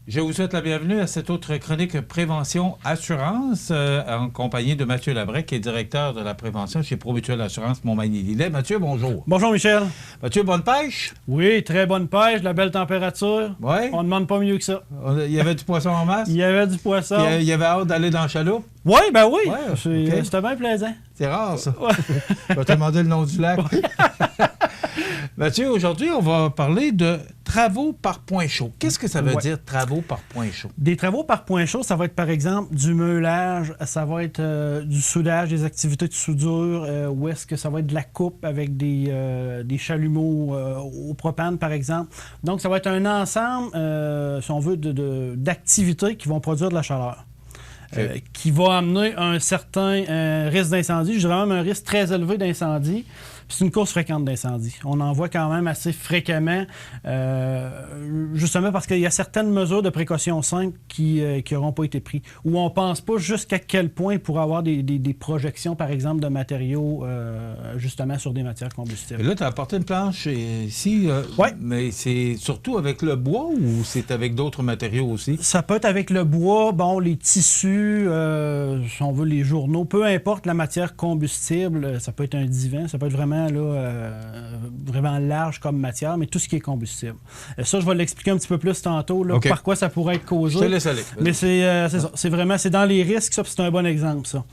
Je vous souhaite la bienvenue à cette autre chronique Prévention Assurance en compagnie de Mathieu Labrec, qui est directeur de la prévention chez Promutuelle Assurance Montmagny-Lillet. Mathieu, bonjour. Bonjour, Michel. Mathieu, bonne pêche? Oui, très bonne pêche, la belle température. Oui. On ne demande pas mieux que ça. Il y avait du poisson en masse? Il y avait du poisson. Il y avait hâte d'aller dans le chaloupe? Oui, ben oui. Ouais, okay. C'était bien plaisant. C'est rare, ça. Ouais. Je vais te demander le nom du lac. Mathieu, aujourd'hui, on va parler de travaux par point chaud. Qu'est-ce que ça veut dire, travaux par point chaud? Des travaux par point chaud, ça va être, par exemple, du meulage, ça va être du soudage, des activités de soudure, ou est-ce que ça va être de la coupe avec des chalumeaux au propane, par exemple. Donc, ça va être un ensemble, si on veut, d'activités qui vont produire de la chaleur. Okay. Qui va amener un certain risque d'incendie, je dirais même un risque très élevé d'incendie. C'est une cause fréquente d'incendie. On en voit quand même assez fréquemment, justement parce qu'il y a certaines mesures de précaution simples qui n'auront pas été prises, où on ne pense pas jusqu'à quel point il pourrait avoir des projections, par exemple, de matériaux, justement, sur des matières combustibles. Et là, tu as apporté une planche ici, oui. Mais c'est surtout avec le bois ou c'est avec d'autres matériaux aussi? Ça peut être avec le bois, bon, les tissus, si on veut, les journaux, peu importe la matière combustible, ça peut être un divan, ça peut être vraiment vraiment large comme matière, mais tout ce qui est combustible. Ça, je vais l'expliquer un petit peu plus tantôt, là, okay. Par quoi ça pourrait être causé. Je te laisse aller. Mais c'est ça. C'est vraiment, c'est dans les risques, ça, c'est un bon exemple, ça.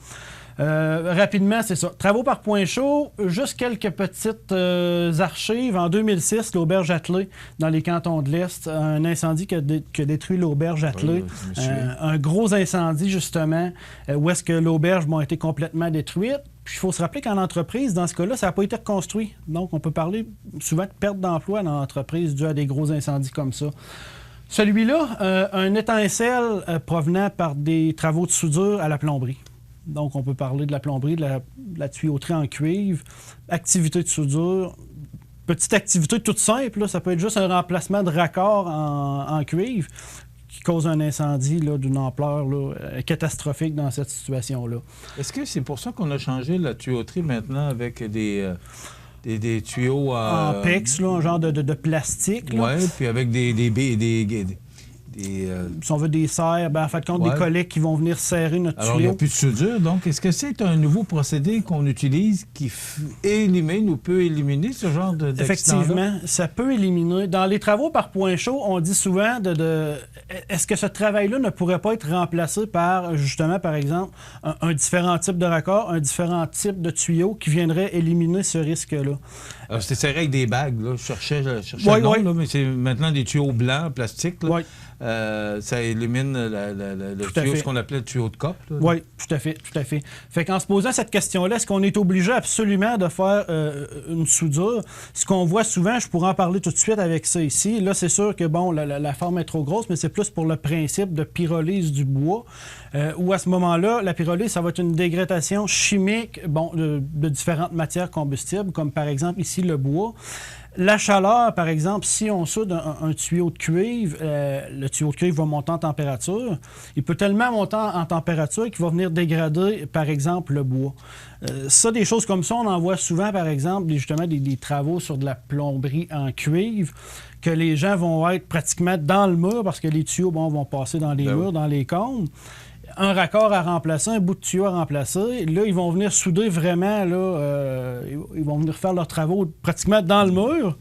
Rapidement, c'est ça. Travaux par point chaud, juste quelques petites archives. En 2006, l'auberge Attelé, dans les cantons de l'Est, un incendie qui a détruit l'auberge Attelé. Oui, un gros incendie, justement, où est-ce que l'auberge a été complètement détruite. Puis il faut se rappeler qu'en entreprise, dans ce cas-là, ça n'a pas été reconstruit. Donc, on peut parler souvent de perte d'emploi dans l'entreprise dû à des gros incendies comme ça. Celui-là, un étincelle provenant par des travaux de soudure à la plomberie. Donc, on peut parler de la plomberie, de la tuyauterie en cuivre, activité de soudure. Petite activité toute simple, là, ça peut être juste un remplacement de raccord en cuivre qui cause un incendie d'une ampleur catastrophique dans cette situation-là. Est-ce que c'est pour ça qu'on a changé la tuyauterie maintenant avec des tuyaux en PEX, un genre de plastique? Oui, puis avec si on veut des serres, en fait, compte des collègues qui vont venir serrer notre tuyau. Alors, il n'y a plus de soudure. Donc, est-ce que c'est un nouveau procédé qu'on utilise qui élimine ou peut éliminer ce genre d'accident-là? Effectivement, ça peut éliminer. Dans les travaux par point chaud, on dit souvent est-ce que ce travail-là ne pourrait pas être remplacé par, justement, par exemple, un différent type de raccord, un différent type de tuyau qui viendrait éliminer ce risque-là? Alors, c'était serré avec des bagues, là. Je cherchais le nom, là, mais c'est maintenant des tuyaux blancs, plastiques. Oui. Ça élimine le tuyau, ce qu'on appelait le tuyau de cope. Oui, tout à fait, tout à fait. Fait qu'en se posant cette question-là, est-ce qu'on est obligé absolument de faire une soudure? Ce qu'on voit souvent, je pourrais en parler tout de suite avec ça ici. Là, c'est sûr que, bon, la forme est trop grosse, mais c'est plus pour le principe de pyrolyse du bois, où à ce moment-là, la pyrolyse, ça va être une dégradation chimique, bon, de différentes matières combustibles, comme par exemple ici le bois. La chaleur, par exemple, si on soude un tuyau de cuivre, le tuyau de cuivre va monter en température. Il peut tellement monter en température qu'il va venir dégrader, par exemple, le bois. Ça, des choses comme ça, on en voit souvent, par exemple, justement, des travaux sur de la plomberie en cuivre, que les gens vont être pratiquement dans le mur parce que les tuyaux vont passer dans les murs, dans les cônes. Un raccord à remplacer, un bout de tuyau à remplacer. Là, ils vont venir souder vraiment, ils vont venir faire leurs travaux pratiquement dans le mur.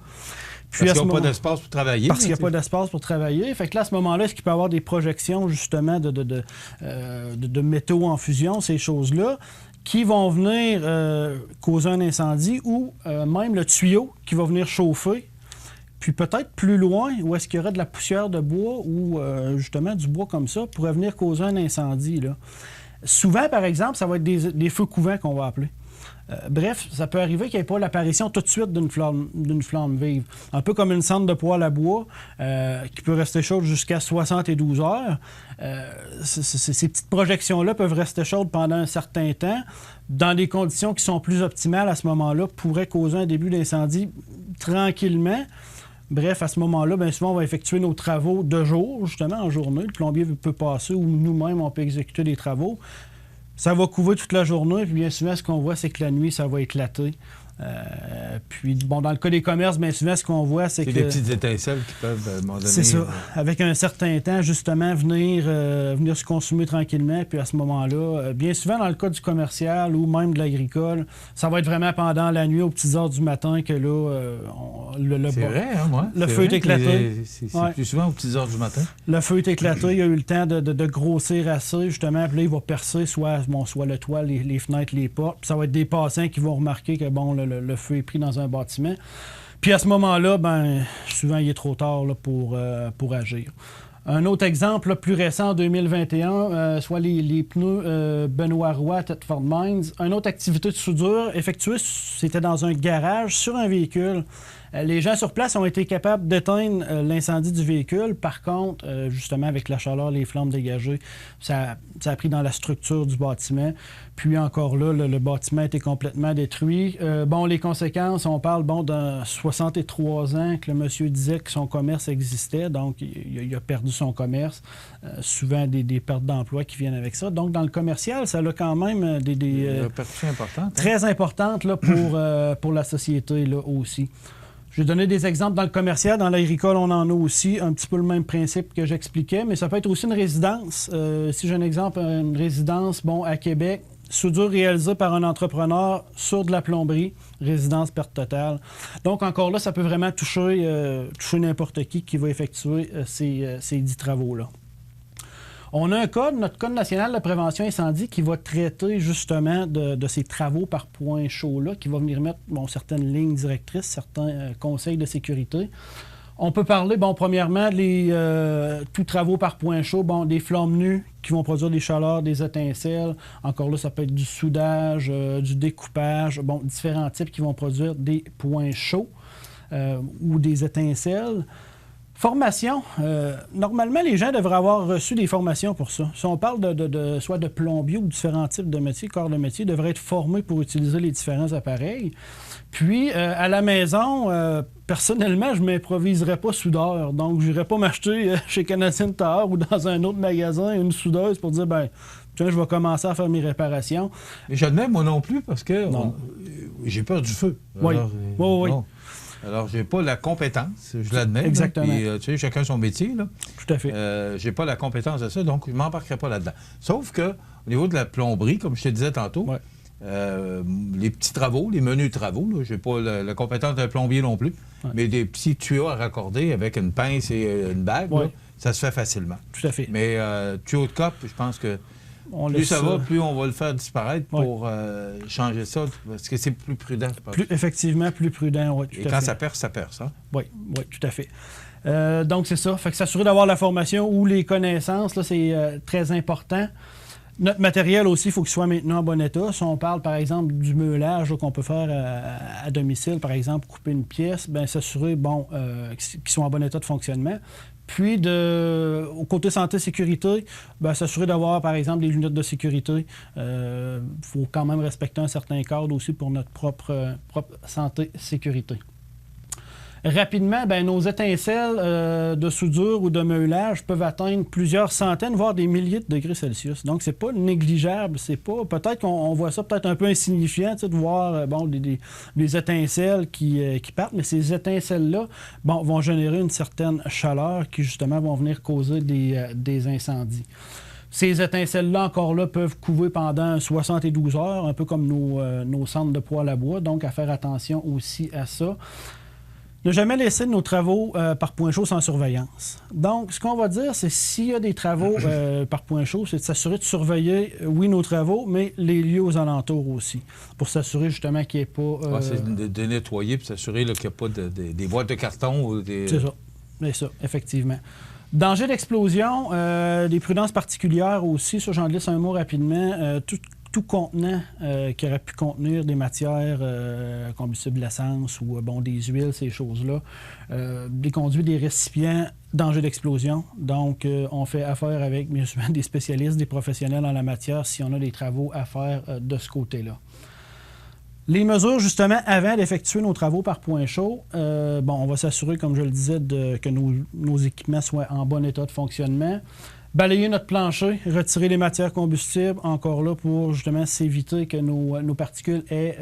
Puis parce qu'il n'y a pas d'espace pour travailler. Parce qu'il n'y a pas d'espace pour travailler. Fait que là, à ce moment-là, est-ce qu'il peut y avoir des projections, justement, de métaux en fusion, ces choses-là, qui vont venir causer un incendie ou même le tuyau qui va venir chauffer. Puis peut-être plus loin, où est-ce qu'il y aurait de la poussière de bois ou justement du bois comme ça, pourrait venir causer un incendie, là. Souvent, par exemple, ça va être des feux couvents qu'on va appeler. Bref, ça peut arriver qu'il n'y ait pas l'apparition tout de suite d'une flamme vive. Un peu comme une cendre de poêle à bois qui peut rester chaude jusqu'à 72 heures. Ces petites projections-là peuvent rester chaudes pendant un certain temps. Dans des conditions qui sont plus optimales à ce moment-là, pourraient causer un début d'incendie tranquillement. Bref, à ce moment-là, bien souvent, on va effectuer nos travaux de jour, justement, en journée. Le plombier peut passer ou nous-mêmes, on peut exécuter des travaux. Ça va couver toute la journée, puis bien souvent, ce qu'on voit, c'est que la nuit, ça va éclater. Puis, bon, dans le cas des commerces, bien souvent, ce qu'on voit, c'est que... C'est des petites étincelles qui peuvent, à un moment donné... C'est ça. Avec un certain temps, justement, venir se consumer tranquillement. Puis à ce moment-là, bien souvent, dans le cas du commercial ou même de l'agricole, ça va être vraiment pendant la nuit, aux petites heures du matin, que là, c'est vrai, hein, moi. Le feu est éclaté. C'est plus souvent aux petites heures du matin. Le feu est éclaté. Il a eu le temps de grossir assez, justement. Puis là, il va percer soit le toit, les fenêtres, les portes. Puis ça va être des passants qui vont remarquer que, bon, le feu est pris dans un bâtiment. Puis à ce moment-là, ben souvent, il est trop tard là, pour agir. Un autre exemple là, plus récent, en 2021, soit les pneus Benoît Roy, Thetford Mines. Une autre activité de soudure effectuée, c'était dans un garage sur un véhicule. Les gens sur place ont été capables d'éteindre l'incendie du véhicule. Par contre, justement, avec la chaleur, les flammes dégagées, ça a pris dans la structure du bâtiment. Puis encore là, le bâtiment a été complètement détruit. Bon, les conséquences, on parle d'un 63 ans que le monsieur disait que son commerce existait, donc il a perdu son commerce. Souvent des pertes d'emploi qui viennent avec ça. Donc, dans le commercial, ça a quand même des répercussions importantes. Très importantes là, pour la société là, aussi. Je vais donner des exemples dans le commercial. Dans l'agricole, on en a aussi un petit peu le même principe que j'expliquais, mais ça peut être aussi une résidence. Si j'ai un exemple, une résidence, bon, à Québec, soudure réalisée par un entrepreneur sur de la plomberie, résidence perte totale. Donc, encore là, ça peut vraiment toucher n'importe qui va effectuer ces 10 travaux-là. On a un code, notre Code national de prévention incendie, qui va traiter justement de ces travaux par point chaud-là, qui va venir mettre certaines lignes directrices, certains conseils de sécurité. On peut parler, premièrement, tous travaux par point chaud, des flammes nues qui vont produire des chaleurs, des étincelles. Encore là, ça peut être du soudage, du découpage, différents types qui vont produire des points chauds ou des étincelles. Formation. Normalement, les gens devraient avoir reçu des formations pour ça. Si on parle soit de plombier ou différents types de métiers, corps de métier, devraient être formés pour utiliser les différents appareils. Puis, à la maison, personnellement, je ne m'improviserais pas soudeur. Donc, je n'irais pas m'acheter chez Canadian Tower ou dans un autre magasin une soudeuse pour dire, tiens, je vais commencer à faire mes réparations. Mais j'admets, moi non plus, parce que j'ai peur du feu. Oui. Alors, alors, j'ai pas la compétence, je l'admets. Exactement. Puis, tu sais, chacun son métier, là. Tout à fait. J'ai pas la compétence de ça, donc je m'embarquerai pas là-dedans. Sauf que, au niveau de la plomberie, comme je te disais tantôt, les petits travaux, les menus travaux, j'ai pas la compétence d'un plombier non plus, mais des petits tuyaux à raccorder avec une pince et une bague, là, ça se fait facilement. Tout à fait. Mais tuyau de cope, je pense que plus ça va, plus on va le faire disparaître pour changer ça, parce que c'est plus prudent. Effectivement, plus prudent, oui. Et quand ça perce, hein? Oui, tout à fait. Donc, c'est ça. Fait que s'assurer d'avoir la formation ou les connaissances, là, c'est très important. Notre matériel aussi, il faut qu'il soit maintenu en bon état. Si on parle, par exemple, du meulage qu'on peut faire à domicile, par exemple, couper une pièce, s'assurer qu'ils soient en bon état de fonctionnement. Puis, au côté santé-sécurité, s'assurer d'avoir, par exemple, des lunettes de sécurité. Il faut quand même respecter un certain cadre aussi pour notre propre santé-sécurité. Rapidement, nos étincelles de soudure ou de meulage peuvent atteindre plusieurs centaines, voire des milliers de degrés Celsius. Donc, c'est pas négligeable. C'est pas... Peut-être qu'on voit ça peut-être un peu insignifiant, de voir des étincelles qui partent, mais ces étincelles-là vont générer une certaine chaleur qui, justement, vont venir causer des incendies. Ces étincelles-là, encore là, peuvent couver pendant 72 heures, un peu comme nos centres de poêle à bois. Donc, à faire attention aussi à ça. Ne jamais laisser nos travaux par point chaud sans surveillance. Donc, ce qu'on va dire, c'est s'il y a des travaux par point chaud, c'est de s'assurer de surveiller, nos travaux, mais les lieux aux alentours aussi, pour s'assurer justement qu'il n'y ait pas... c'est de nettoyer pour s'assurer qu'il n'y a pas des boîtes de carton ou des... C'est ça. C'est ça, effectivement. Danger d'explosion, des prudences particulières aussi. Ça, j'en glisse un mot rapidement. Tout contenant qui aurait pu contenir des matières, combustibles d'essence ou des huiles, ces choses-là, des conduits, des récipients, danger d'explosion. Donc, on fait affaire avec bien souvent des spécialistes, des professionnels en la matière si on a des travaux à faire de ce côté-là. Les mesures, justement, avant d'effectuer nos travaux par point chaud, on va s'assurer, comme je le disais, que nos équipements soient en bon état de fonctionnement. Balayer notre plancher, retirer les matières combustibles, encore là pour justement s'éviter que nos particules aient,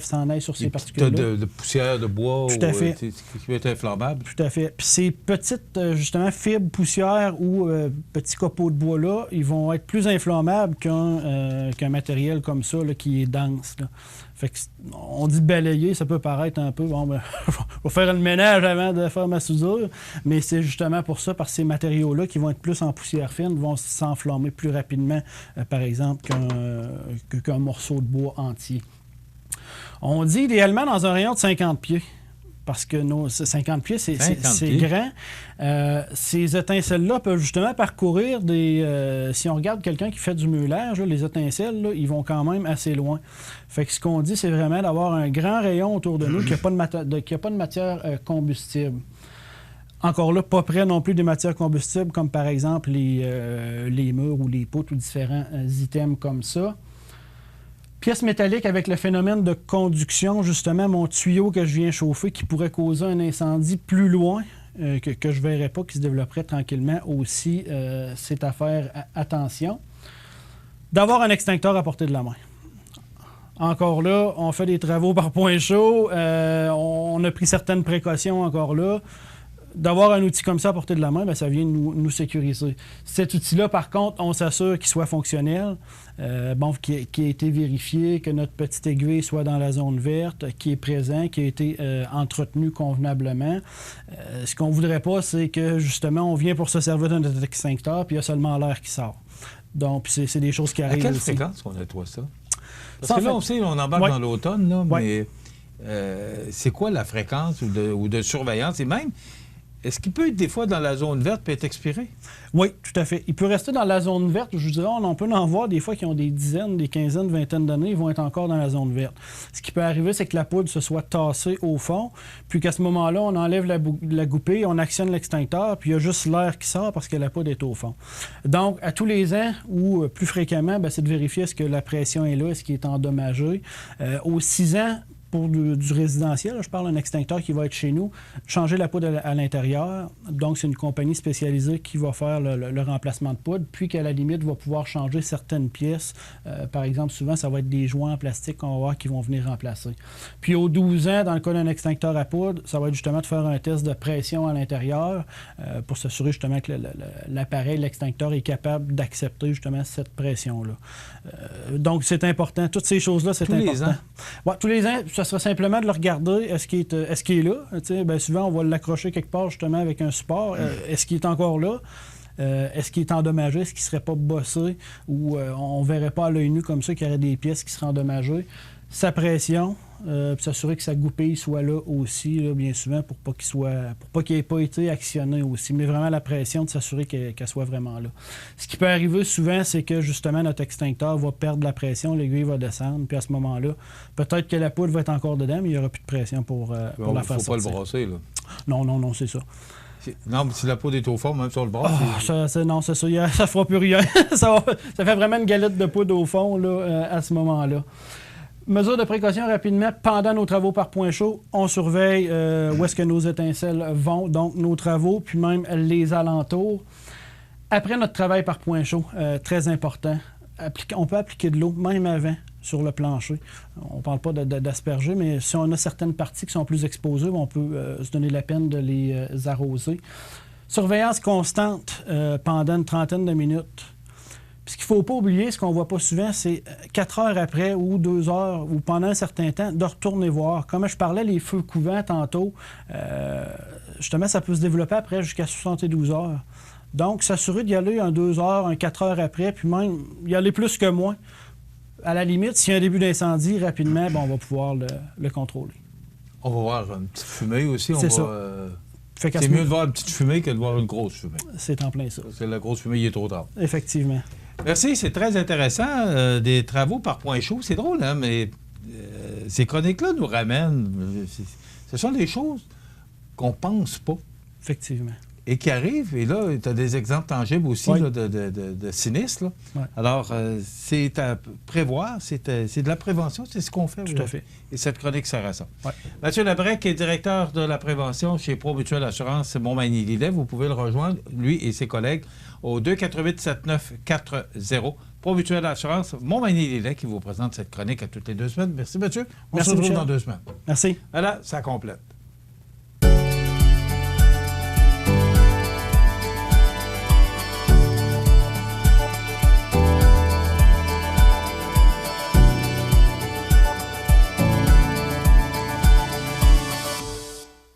s'en aillent sur ces particules-là. De poussière de bois Tout à fait. Qui peut être inflammable. Tout à fait. Puis ces petites, justement, fibres, poussières ou petits copeaux de bois-là, ils vont être plus inflammables qu'un matériel comme ça là, qui est dense. Là. Fait que, on dit balayer, ça peut paraître un peu, bon, ben, je vais faire le ménage avant de faire ma soudure, mais c'est justement pour ça, parce que ces matériaux-là qui vont être plus en poussière fine, vont s'enflammer plus rapidement, par exemple, qu'un morceau de bois entier. On dit idéalement dans un rayon de 50 pieds. Parce que 50 pieds, c'est grand. Ces étincelles-là peuvent justement parcourir des... si on regarde quelqu'un qui fait du meulage, là, les étincelles, là, ils vont quand même assez loin. Fait que ce qu'on dit, c'est vraiment d'avoir un grand rayon autour de nous qui n'a pas de matière combustible. Encore là, pas près non plus des matières combustibles, comme par exemple les murs ou les poutres ou différents items comme ça. Pièce métallique avec le phénomène de conduction, justement, mon tuyau que je viens chauffer qui pourrait causer un incendie plus loin, que je ne verrais pas, qui se développerait tranquillement aussi, c'est à faire attention. D'avoir un extincteur à portée de la main. Encore là, on fait des travaux par point chaud, on a pris certaines précautions encore là. D'avoir un outil comme ça à portée de la main, bien, ça vient nous sécuriser. Cet outil-là, par contre, on s'assure qu'il soit fonctionnel, qu'il ait été vérifié, que notre petite aiguille soit dans la zone verte, qu'il est présent, qu'il a été entretenu convenablement. Ce qu'on ne voudrait pas, c'est que, justement, on vient pour se servir d'un extincteur, puis il y a seulement l'air qui sort. Donc, c'est des choses qui arrivent aussi. À quelle fréquence on nettoie ça? Parce que là, on sait, on embarque dans l'automne, là, mais c'est quoi la fréquence ou de surveillance? Et même... Est-ce qu'il peut être des fois dans la zone verte et être expiré? Oui, tout à fait. Il peut rester dans la zone verte. Je vous dirais, on peut en voir des fois qui ont des dizaines, des quinzaines, vingtaines d'années, ils vont être encore dans la zone verte. Ce qui peut arriver, c'est que la poudre se soit tassée au fond, puis qu'à ce moment-là, on enlève la goupille, on actionne l'extincteur, puis il y a juste l'air qui sort parce que la poudre est au fond. Donc, à tous les ans ou plus fréquemment, c'est de vérifier est-ce que la pression est là, est-ce qu'il est endommagé. Aux 6 ans, pour du résidentiel, là, je parle d'un extincteur qui va être chez nous, changer la poudre à l'intérieur. Donc, c'est une compagnie spécialisée qui va faire le remplacement de poudre, puis qu'à la limite, va pouvoir changer certaines pièces. Par exemple, souvent, ça va être des joints en plastique qu'on va voir qui vont venir remplacer. Puis, aux 12 ans, dans le cas d'un extincteur à poudre, ça va être justement de faire un test de pression à l'intérieur pour s'assurer justement que l'appareil, l'extincteur est capable d'accepter justement cette pression-là. Donc, c'est important. Toutes ces choses-là, c'est important. Tous les ans? Ouais, tous les ans, ça serait simplement de le regarder. Est-ce qu'il est là? Bien, souvent, on va l'accrocher quelque part justement avec un support. Est-ce qu'il est encore là? Est-ce qu'il est endommagé? Est-ce qu'il ne serait pas bossé? Ou on ne verrait pas à l'œil nu comme ça qu'il y aurait des pièces qui seraient endommagées? Sa pression, puis s'assurer que sa goupille soit là aussi, là, bien souvent, pour pas qu'il n'ait pas été actionné aussi. Mais vraiment la pression de s'assurer qu'elle soit vraiment là. Ce qui peut arriver souvent, c'est que justement notre extincteur va perdre la pression, l'aiguille va descendre, puis à ce moment-là, peut-être que la poudre va être encore dedans, mais il n'y aura plus de pression pour la faire sortir. Il ne faut pas le brasser, là. Non, c'est ça. Non, mais si la poudre est au fond, même sur le brasse... Non, c'est ça. Ça ne fera plus rien. ça fait vraiment une galette de poudre au fond là, à ce moment-là. Mesure de précaution rapidement. Pendant nos travaux par point chaud, on surveille où est-ce que nos étincelles vont, donc nos travaux, puis même les alentours. Après notre travail par point chaud, très important, on peut appliquer de l'eau, même avant, sur le plancher. On ne parle pas d'asperger, mais si on a certaines parties qui sont plus exposées, on peut se donner la peine de les arroser. Surveillance constante pendant une trentaine de minutes. Puis ce qu'il ne faut pas oublier, ce qu'on ne voit pas souvent, c'est 4 heures après ou 2 heures ou pendant un certain temps, de retourner voir. Comme je parlais, les feux couvents tantôt, justement, ça peut se développer après jusqu'à 72 heures. Donc, s'assurer d'y aller un 2 heures, un 4 heures après, puis même y aller plus que moins. À la limite, s'il y a un début d'incendie, rapidement, on va pouvoir le contrôler. On va voir une petite fumée aussi. C'est ça. C'est mieux de voir une petite fumée que de voir une grosse fumée. C'est en plein ça. Parce que la grosse fumée, il est trop tard. Effectivement. Merci, c'est très intéressant. Des travaux par point chaud, c'est drôle, hein, mais ces chroniques-là nous ramènent. Ce sont des choses qu'on pense pas. Effectivement. et qui arrivent. Et là, tu as des exemples tangibles aussi là, de sinistres. Là. Ouais. Alors, c'est à prévoir, c'est de la prévention, c'est ce qu'on fait. Tout à fait. Et cette chronique sert à ça. Ouais. Mathieu Labrec est directeur de la prévention chez Promutuelle Assurance Montmagny-Lillet. Vous pouvez le rejoindre, lui et ses collègues, au 248-7940. Promutuelle Assurance Montmagny-Lillet qui vous présente cette chronique à toutes les 2 semaines. Merci, Mathieu. On se retrouve dans 2 semaines. Merci. Voilà, ça complète.